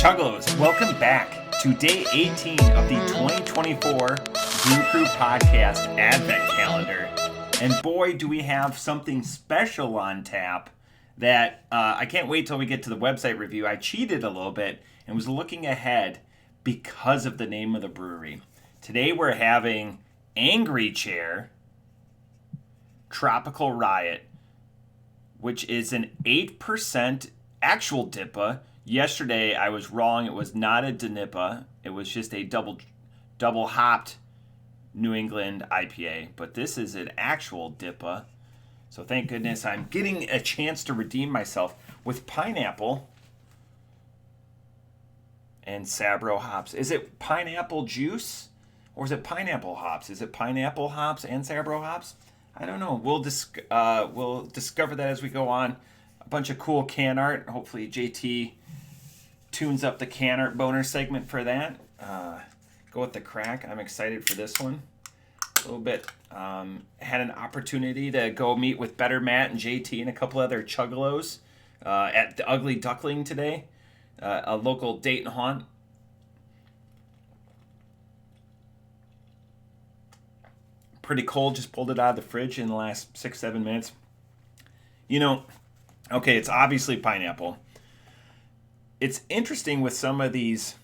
Chuggalos, welcome back to day 18 of the 2024 Brew Crew Podcast Advent Calendar. And boy, do we have something special on tap that I can't wait till we get to the website review. I cheated a little bit and was looking ahead because of the name of the brewery. Today we're having Angry Chair Tropical Riot, which is an 8% actual DIPA. Yesterday I was wrong. It was not a DIPA. It was just a double hopped New England IPA. But this is an actual DIPA. So thank goodness I'm getting a chance to redeem myself with pineapple and Sabro hops. Is it pineapple juice or is it pineapple hops? Is it pineapple hops and Sabro hops? I don't know. We'll discover that as we go on. A bunch of cool can art. Hopefully JT tunes up the can art boner segment for that. Go with the crack. I'm excited for this one. A little bit. Had an opportunity to go meet with Better Matt and JT and a couple other chuggalos at the Ugly Duckling today, a local Dayton haunt. Pretty cold. Just pulled it out of the fridge in the last 6-7 minutes. You know, okay, it's obviously pineapple. It's interesting with some of these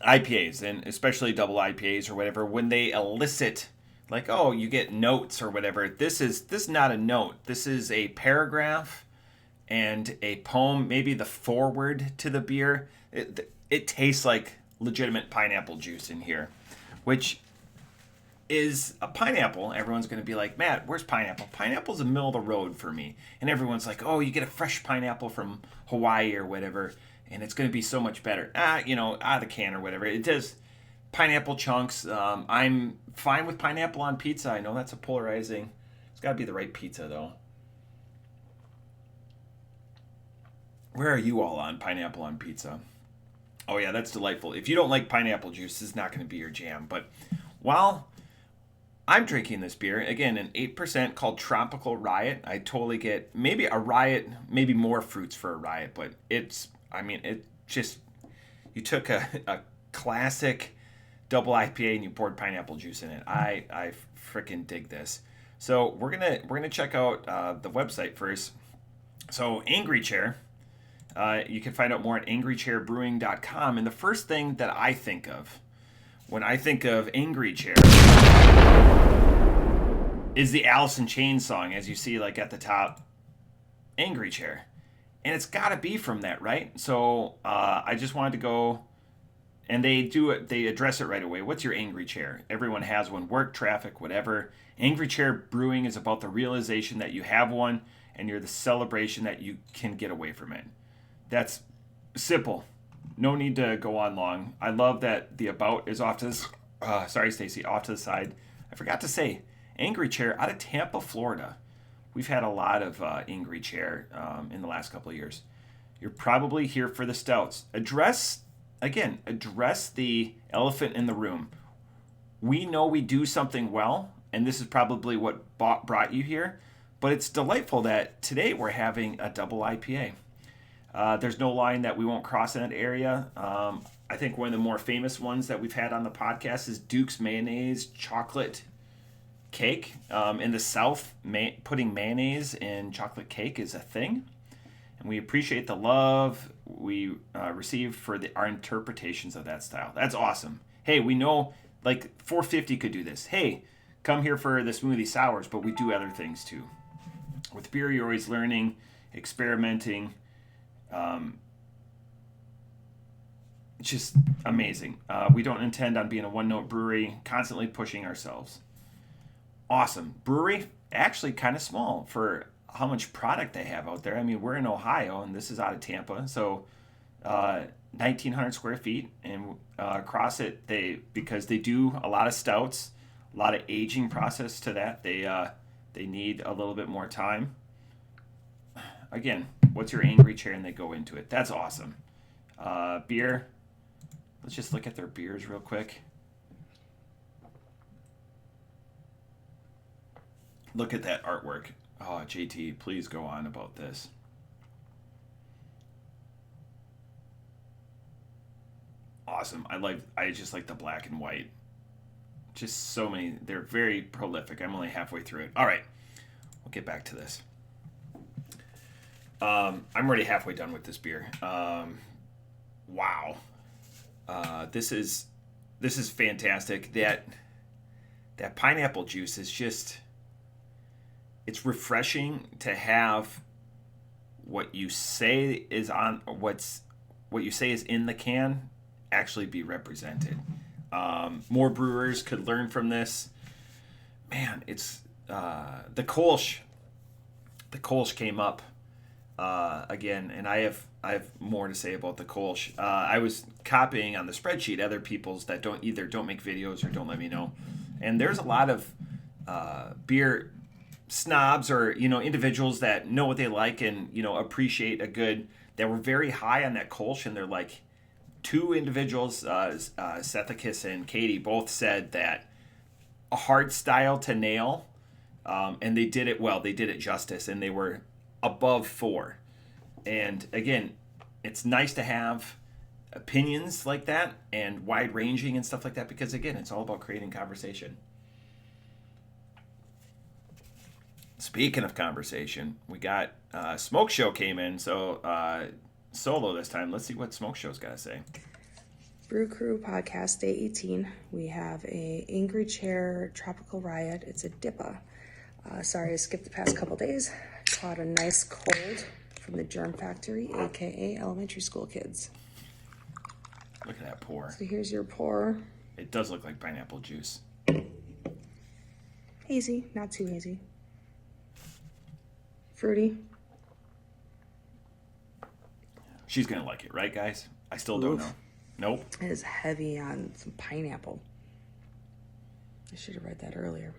IPAs, and especially double IPAs or whatever, when they elicit, like, oh, you get notes or whatever. This is not a note. This is a paragraph and a poem, maybe the foreword to the beer. It tastes like legitimate pineapple juice in here, which is a pineapple. Everyone's going to be like, Matt, where's pineapple? Pineapple's the middle of the road for me. And everyone's like, oh, you get a fresh pineapple from Hawaii or whatever, and it's going to be so much better. Out of the can or whatever. It does pineapple chunks. I'm fine with pineapple on pizza. I know that's a polarizing. It's got to be the right pizza, though. Where are you all on pineapple on pizza? Oh, yeah, that's delightful. If you don't like pineapple juice, this is not going to be your jam. But while I'm drinking this beer, again, an 8% called Tropical Riot. I totally get maybe a Riot, maybe more fruits for a Riot, but it just, you took a classic double IPA and you poured pineapple juice in it. I freaking dig this. So we're gonna check out the website first. So Angry Chair, you can find out more at angrychairbrewing.com. And the first thing that I think of when I think of Angry Chair is the Alice in Chains song, as you see like at the top, Angry Chair. And it's got to be from that, right? So I just wanted to go, and they address it right away. What's your Angry Chair? Everyone has one. Work, traffic, whatever. Angry Chair Brewing is about the realization that you have one, and you're the celebration that you can get away from it. That's simple. No need to go on long. I love that the about is off to this. Sorry, Stacy, off to the side. I forgot to say, Angry Chair out of Tampa, Florida. We've had a lot of Angry Chair in the last couple of years. You're probably here for the stouts. Address the elephant in the room. We know we do something well, and this is probably what brought you here. But it's delightful that today we're having a double IPA. There's no line that we won't cross in that area. I think one of the more famous ones that we've had on the podcast is Duke's Mayonnaise Chocolate Cake. In the South, putting mayonnaise in chocolate cake is a thing. And we appreciate the love we receive for our interpretations of that style. That's awesome. Hey, we know like 450 could do this. Hey, come here for the smoothie sours, but we do other things too. With beer, you're always learning, experimenting. It's just amazing. We don't intend on being a one-note brewery, constantly pushing ourselves. Awesome. Brewery, actually kind of small for how much product they have out there. I mean, we're in Ohio, and this is out of Tampa, so 1,900 square feet, and across it, because they do a lot of stouts, a lot of aging process to that, they need a little bit more time. Again, what's your Angry Chair? And they go into it. That's awesome. Beer. Let's just look at their beers real quick. Look at that artwork. Oh, JT, please go on about this. awesome. I just like the black and white. Just so many. They're very prolific. I'm only halfway through it. All right, we'll get back to this. I'm already halfway done with this beer. Wow, this is fantastic. That pineapple juice is just, it's refreshing to have what you say is on what you say is in the can actually be represented. More brewers could learn from this. Man, it's the Kolsch. The Kolsch came up again, and I have more to say about the Kolsch. I was copying on the spreadsheet other people's that don't make videos or don't let me know, and there's a lot of beer snobs or individuals that know what they like and appreciate a good, that were very high on that Kolsch, and they're like, two individuals, Sethicus and Katie, both said that a hard style to nail, and they did it well. They did it justice, and they were above 4. And again, it's nice to have opinions like that and wide ranging and stuff like that, because again, it's all about creating conversation. Speaking of conversation, we got Smokeshow came in, so solo this time. Let's see what Smokeshow's got to say. Brew Crew podcast, day 18. We have a Angry Chair Tropical Riot. It's a DIPA. Sorry, I skipped the past couple days. Caught a nice cold from the Germ Factory, aka elementary school kids. Look at that pour. So here's your pour. It does look like pineapple juice. Hazy, not too hazy. Fruity. She's going to like it, right, guys? I still don't know. Nope. It is heavy on some pineapple. I should have read that earlier.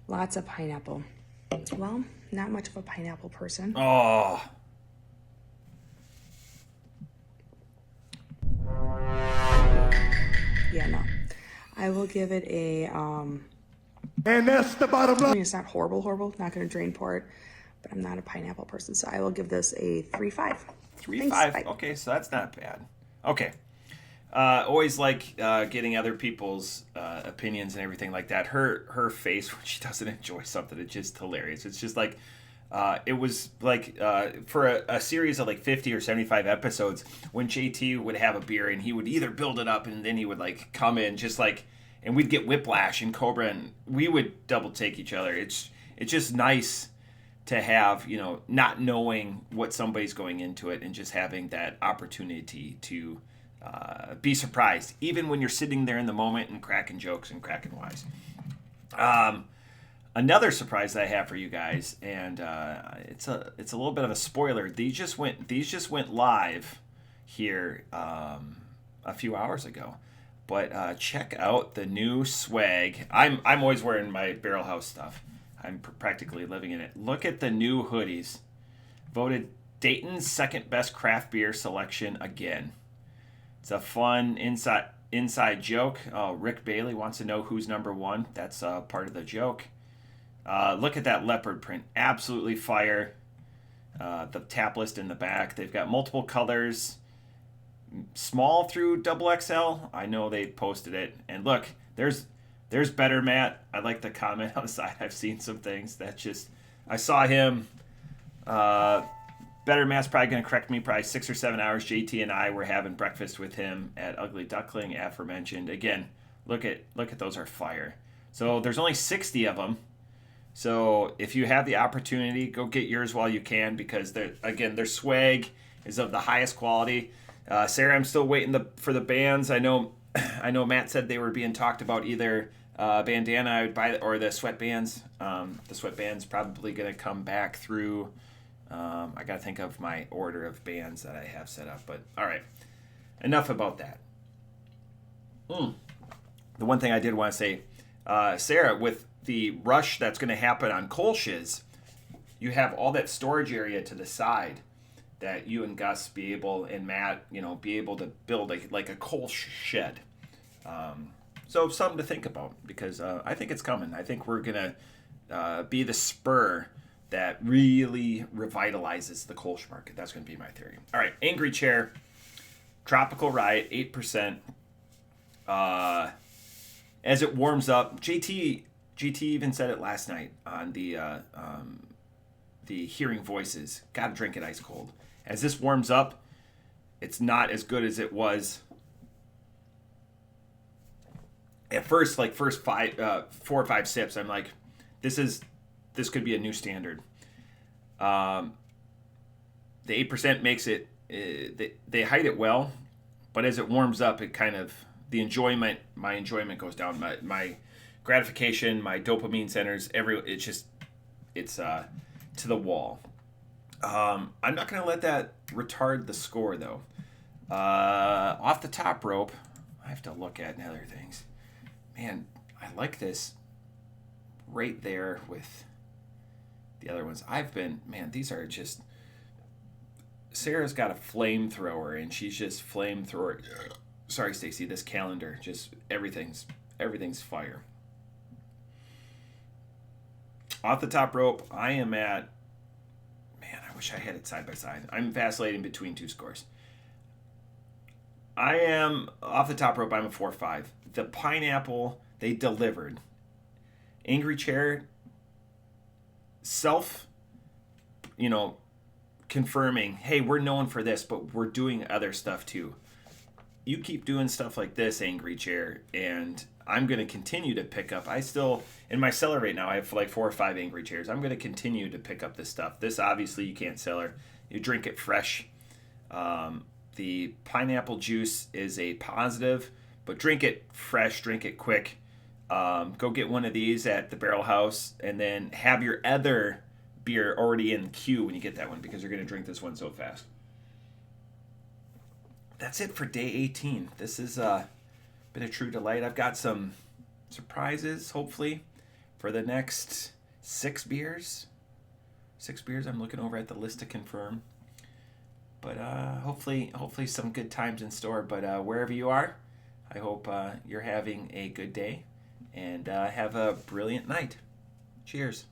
Lots of pineapple. Well, not much of a pineapple person. Oh. Yeah, no. I will give it a, and that's the bottom line. I mean, it's not horrible. Not going to drain pour it, but I'm not a pineapple person, so I will give this a 3.5. 3.5. Okay, so that's not bad. Okay. Always like getting other people's opinions and everything like that. Her face when she doesn't enjoy something, it's just hilarious. It's just like it was like for a series of like 50 or 75 episodes, when JT would have a beer and he would either build it up and then he would like come in just like, and we'd get Whiplash and Cobra and we would double take each other. It's just nice to have, not knowing what somebody's going into it and just having that opportunity to be surprised, even when you're sitting there in the moment and cracking jokes and cracking wise. Another surprise that I have for you guys, and it's a little bit of a spoiler. These just went live here a few hours ago. But check out the new swag. I'm always wearing my Barrel House stuff. I'm practically living in it. Look at the new hoodies. Voted Dayton's second best craft beer selection again. It's a fun inside joke. Rick Bailey wants to know who's number one. That's part of the joke. Look at that leopard print. Absolutely fire. The tap list in the back. They've got multiple colors. Small through XXL. I know they posted it. And look, there's Better Matt. I like the comment on the side. I've seen some things that just, I saw him. Better Matt's probably going to correct me, probably 6 or 7 hours. JT and I were having breakfast with him at Ugly Duckling, aforementioned. Again, look at those are fire. So there's only 60 of them. So if you have the opportunity, go get yours while you can, because their swag is of the highest quality. Sarah, I'm still waiting for the bands. I know Matt said they were being talked about, either bandana I would buy or the sweatbands. The sweatbands probably going to come back through. I got to think of my order of bands that I have set up. But all right, enough about that. The one thing I did want to say, Sarah, with the rush that's going to happen on Kolsch's, you have all that storage area to the side that you and Gus and Matt, be able to build like a Kolsch shed. So something to think about, because I think it's coming. I think we're going to be the spur that really revitalizes the Kolsch market. That's going to be my theory. All right, Angry Chair. Tropical Riot, 8%. As it warms up, GT even said it last night on the Hearing Voices. Got to drink it ice cold. As this warms up, it's not as good as it was at first. Like first 4 or 5 sips, I'm like, this could be a new standard. The 8% makes it. They hide it well, but as it warms up, it kind of my enjoyment goes down. My gratification, my dopamine centers, it's to the wall. I'm not going to let that retard the score, though. Off the top rope, I have to look at other things. Man, I like this right there with the other ones. These are just... Sarah's got a flamethrower, and she's just flamethrower. Sorry, Stacy, this calendar, just everything's fire. Off the top rope, I am at... Man, I wish I had it side by side. I'm vacillating between 2 scores. I am, off the top rope, I'm a 4-5. The pineapple, they delivered. Angry Chair, confirming, hey, we're known for this, but we're doing other stuff too. You keep doing stuff like this, Angry Chair, and I'm going to continue to pick up. In my cellar right now, I have like 4 or 5 Angry Chairs. I'm going to continue to pick up this stuff. This, obviously, you can't cellar. You drink it fresh. The pineapple juice is a positive, but drink it fresh, drink it quick. Go get one of these at the Barrel House, and then have your other beer already in queue when you get that one, because you're going to drink this one so fast. That's it for day 18. This has been a true delight. I've got some surprises, hopefully, for the next 6 beers. 6 beers. I'm looking over at the list to confirm. But hopefully some good times in store. But wherever you are, I hope you're having a good day and have a brilliant night. Cheers.